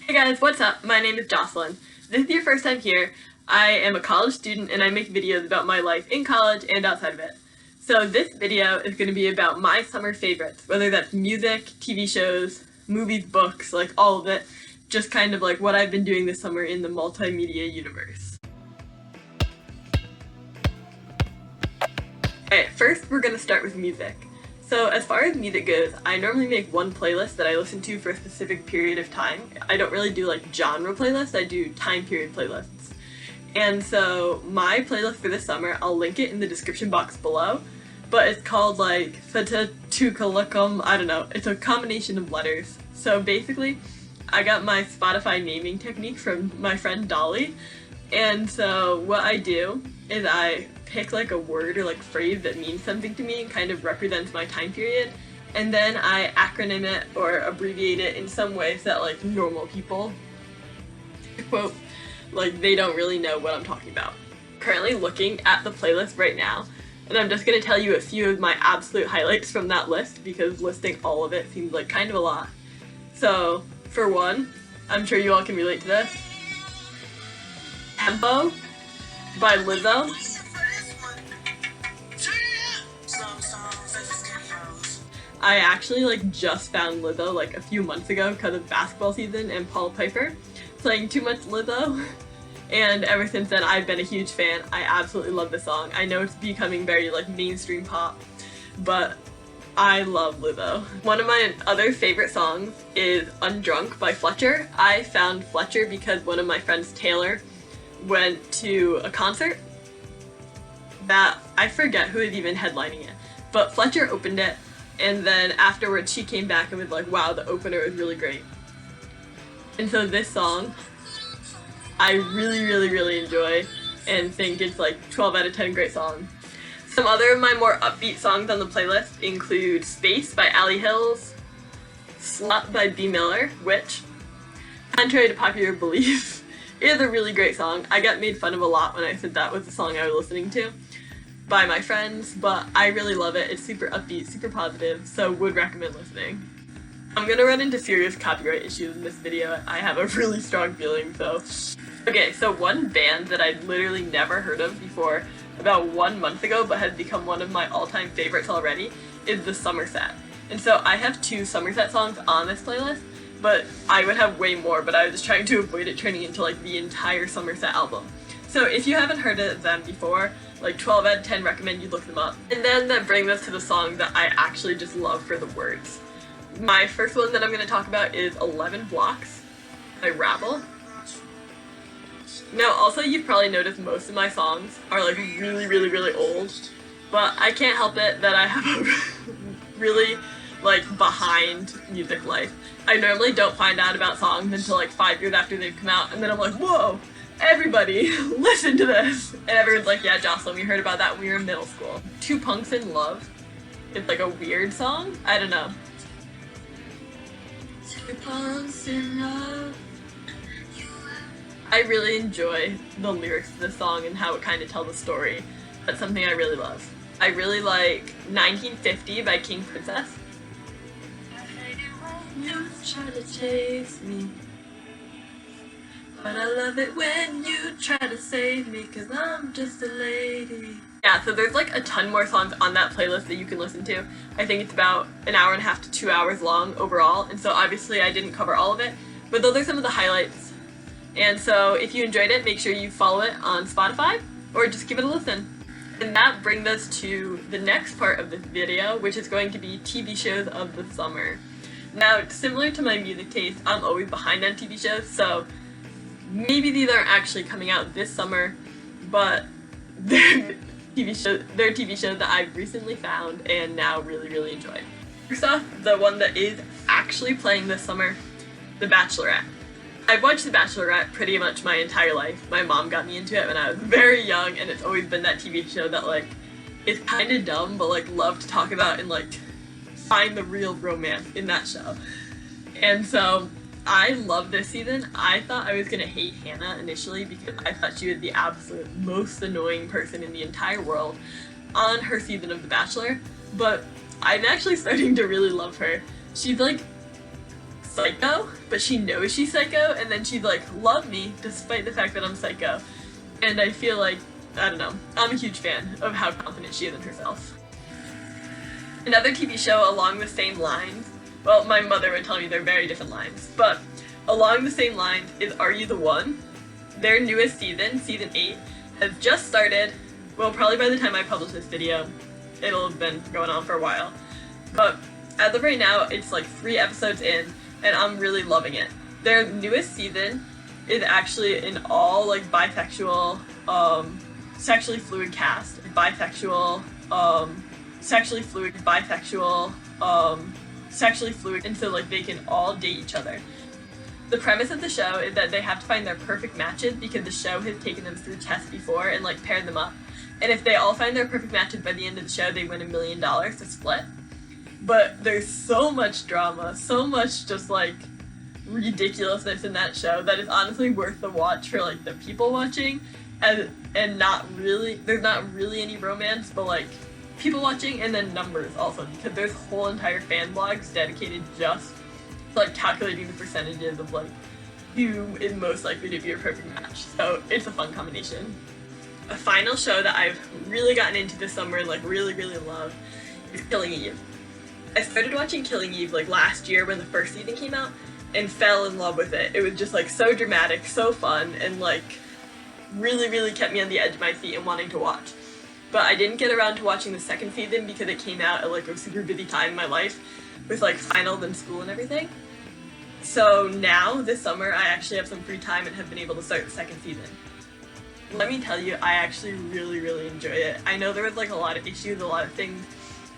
Hey guys, what's up? My name is Jocelyn. If this is your first time here, I am a college student and I make videos about my life in college and outside of it. So this video is going to be about my summer favorites, whether that's music, TV shows, movies, books, like all of it, just kind of like what I've been doing this summer in the multimedia universe. Alright, first we're going to start with music. So as far as music goes, I normally make one playlist that I listen to for a specific period of time. I don't really do like genre playlists, I do time period playlists. And so my playlist for this summer, I'll link it in the description box below, but it's called like Fatatukalakam, I don't know, it's a combination of letters. So basically, I got my Spotify naming technique from my friend Dolly, and so what I do is I pick like a word or like phrase that means something to me and kind of represents my time period, and then I acronym it or abbreviate it in some ways that like normal people, quote, like they don't really know what I'm talking about. Currently looking at the playlist right now, and I'm just going to tell you a few of my absolute highlights from that list because listing all of it seems like kind of a lot. So for one, I'm sure you all can relate to this, Tempo by Lizzo. I actually like just found Lizzo like a few months ago because of basketball season and Paul Piper playing Too Much Lizzo, and ever since then I've been a huge fan. I absolutely love the song. I know it's becoming very like mainstream pop, but I love Lizzo. One of my other favorite songs is Undrunk by Fletcher. I found Fletcher because one of my friends, Taylor, went to a concert that I forget who is even headlining it, but Fletcher opened it. And then afterwards she came back and was like, wow, the opener was really great. And so this song, I really enjoy and think it's like 12 out of 10 great song. Some other of my more upbeat songs on the playlist include Space by Ali Hills, Slut by B. Miller, which, contrary to popular belief, is a really great song. I got made fun of a lot when I said that was the song I was listening to by my friends, but I really love it. It's super upbeat, super positive, so would recommend listening. I'm gonna run into serious copyright issues in this video. I have a really strong feeling, so. Okay, so one band that I'd literally never heard of before about 1 month ago, but has become one of my all-time favorites already, is the Somerset. And so I have 2 Somerset songs on this playlist, but I would have way more, but I was just trying to avoid it turning into like the entire Somerset album. So if you haven't heard of them before, like 12 out of 10 recommend you look them up. And then that brings us to the song that I actually just love for the words. My first one that I'm going to talk about is 11 Blocks by Rabble. Now also you've probably noticed most of my songs are like really old, but I can't help it that I have a really like behind music life. I normally don't find out about songs until like 5 years after they've come out, and then I'm like, whoa! Everybody, listen to this! And everyone's like, yeah, Jocelyn, we heard about that when we were in middle school. Two Punks in Love. It's like a weird song? I don't know. Two punks in love. I really enjoy the lyrics of the song and how it kind of tells a story. That's something I really love. I really like 1950 by King Princess. I hate it when you try to chase me, but I love it when you try to save me, cause I'm just a lady. Yeah, so there's like a ton more songs on that playlist that you can listen to. I think it's about 1.5 hours to 2 hours long overall, and so obviously I didn't cover all of it, but those are some of the highlights. And so if you enjoyed it, make sure you follow it on Spotify, or just give it a listen. And that brings us to the next part of this video, which is going to be TV shows of the summer. Now, similar to my music taste, I'm always behind on TV shows, so maybe these aren't actually coming out this summer, but they're TV shows that I've recently found and now really enjoy. First off, the one that is actually playing this summer, The Bachelorette. I've watched The Bachelorette pretty much my entire life. My mom got me into it when I was very young, and it's always been that TV show that like is kind of dumb, but like love to talk about and like find the real romance in that show. And so I love this season. I thought I was gonna hate Hannah initially because I thought she was the absolute most annoying person in the entire world on her season of The Bachelor, but I'm actually starting to really love her. She's like psycho, but she knows she's psycho, and then she'd like love me despite the fact that I'm psycho. And I feel like, I don't know, I'm a huge fan of how confident she is in herself. Another TV show along the same lines, well, my mother would tell me they're very different lines, but along the same lines is Are You the One? Their newest season, season 8, has just started. Well, probably by the time I publish this video, it'll have been going on for a while. But as of right now, it's like 3 episodes in, and I'm really loving it. Their newest season is actually an all like bisexual, sexually fluid cast. Bisexual, sexually fluid, and so like they can all date each other. The premise of the show is that they have to find their perfect matches because the show has taken them through tests before and like paired them up. And if they all find their perfect matches by the end of the show, they win $1 million to split. But there's so much drama, so much just like ridiculousness in that show that is honestly worth the watch for like the people watching, and not really, there's not really any romance, but like people watching and then numbers also, because there's whole entire fan blogs dedicated just to like calculating the percentages of like who is most likely to be a perfect match. So it's a fun combination. A final show that I've really gotten into this summer and like really love is Killing Eve. I started watching Killing Eve like last year when the first season came out and fell in love with it. It was just like so dramatic, so fun, and like really kept me on the edge of my seat and wanting to watch. But I didn't get around to watching the second season because it came out at like a super busy time in my life with like finals and school and everything. So now, this summer, I actually have some free time and have been able to start the second season. Let me tell you, I actually really enjoy it. I know there was like a lot of issues, a lot of things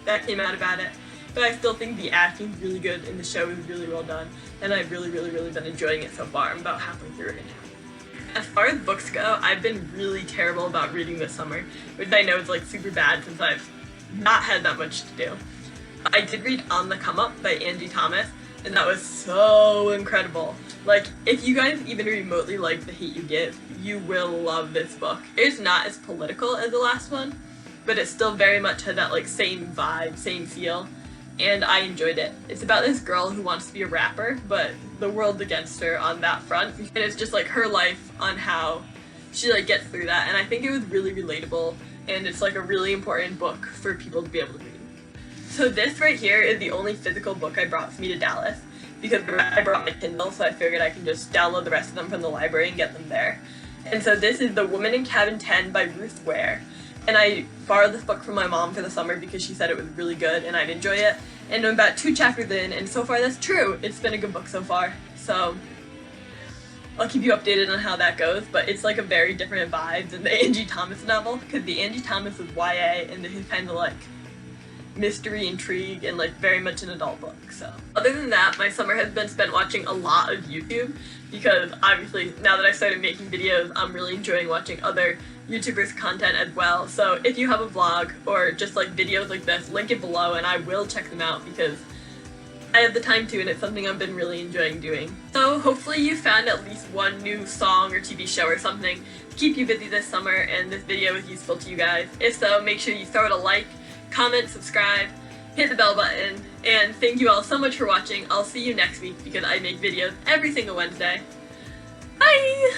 that came out about it, but I still think the acting's really good and the show is really well done, and I've really been enjoying it so far. I'm about halfway through it now. As far as books go, I've been really terrible about reading this summer, which I know is like super bad since I've not had that much to do. I did read On the Come Up by Angie Thomas, and that was so incredible. Like, if you guys even remotely like The Hate U Give, you will love this book. It's not as political as the last one, but it still very much had that like same vibe, same feel, and I enjoyed it. It's about this girl who wants to be a rapper, but the world's against her on that front, and it's just like her life on how she like gets through that, and I think it was really relatable, and it's like a really important book for people to be able to read. So this right here is the only physical book I brought with me to Dallas, because I brought my Kindle, so I figured I can just download the rest of them from the library and get them there. And so this is The Woman in Cabin 10 by Ruth Ware. And I borrowed this book from my mom for the summer because she said it was really good and I'd enjoy it. And I'm about 2 chapters in, and so far that's true. It's been a good book so far. So I'll keep you updated on how that goes, but it's like a very different vibe than the Angie Thomas novel, because the Angie Thomas is YA and this is kind of like mystery, intrigue, and like very much an adult book. So other than that, my summer has been spent watching a lot of YouTube, because obviously now that I started making videos, I'm really enjoying watching other YouTubers' content as well. So if you have a vlog or just like videos like this, link it below and I will check them out because I have the time to, and it's something I've been really enjoying doing. So hopefully you found at least one new song or TV show or something to keep you busy this summer and this video was useful to you guys. If so, make sure you throw it a like, comment, subscribe, hit the bell button, and thank you all so much for watching. I'll see you next week because I make videos every single Wednesday. Bye!